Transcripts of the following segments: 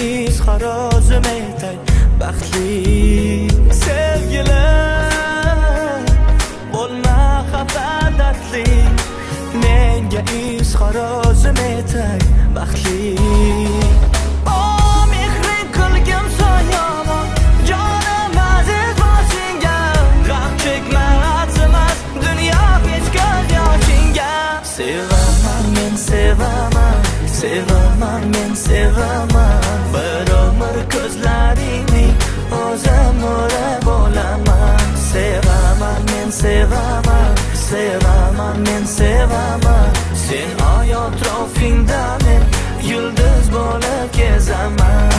izhor o'zim aytay baxtli sevgilim bo'lma xafa dardli menga izhor o'zim aytay baxtli mehring qilgim soyomon jonim aziz boshingga g'am chekma arzimas dunyo hech ko'z yoshingga sevaman men sevaman sevaman men sevaman bir umr ko'zlaringning o'zim o'rab olaman sevaman men sevaman sevaman men sevaman sen oy atrofingda men yulduz bo'lib kezaman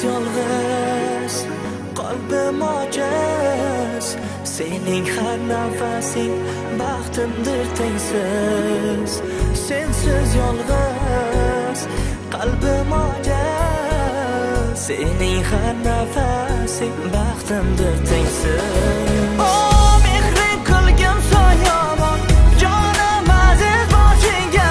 yolg'iz qalbim ojiz sening har nafasing baxtimdir tengsiz sensiz yolg'iz qalbim ojiz sening har nafasing baxtimdir tengsiz mehring qilgim soyomon jonim aziz boshingga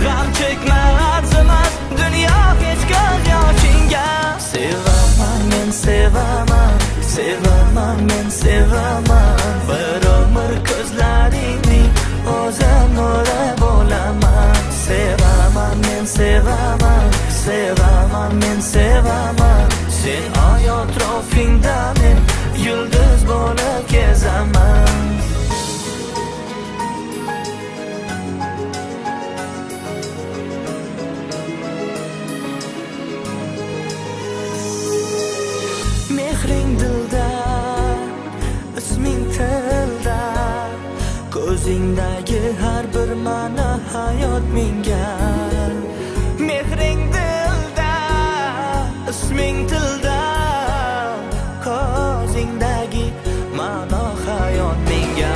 g'am chekma arzimas dunyo hech ko'z yoshingga sevaman men sevaman sevaman men sevaman bir umr ko'zlaringning o'zim o'rab olaman sevaman men sevaman sevaman men sevaman sen oy atrofingda men yulduz bo'lib kezaman mehring dilda isming tilda ko'zingdagi har bir ma'no hayot menga mehring dilda isming tilda ko'zingdagi ma'no hayot menga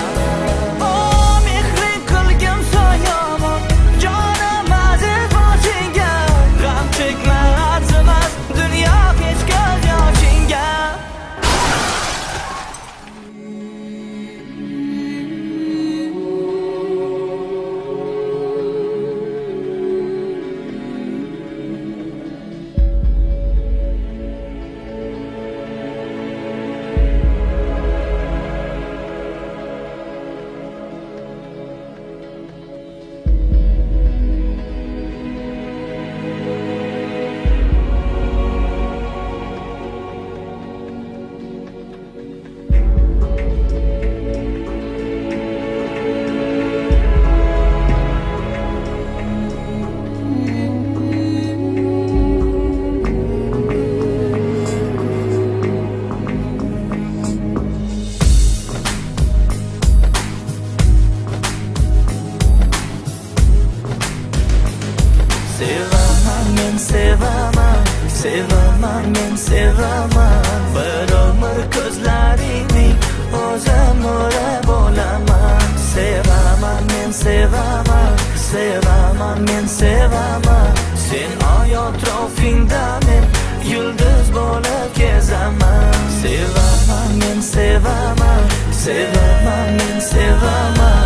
mehring qilgim soyomon jonim aziz boshingga g'am chekma arzimas dunyo hech ko'z yoshingga sevaman men sevaman sevaman men sevaman bir umr ko'zlaringning o'zim o'rab olaman sevaman men sevaman sevaman men sevaman sen oy atrofingda men yulduz bo'lib kezaman sevaman men sevaman sevaman men sevaman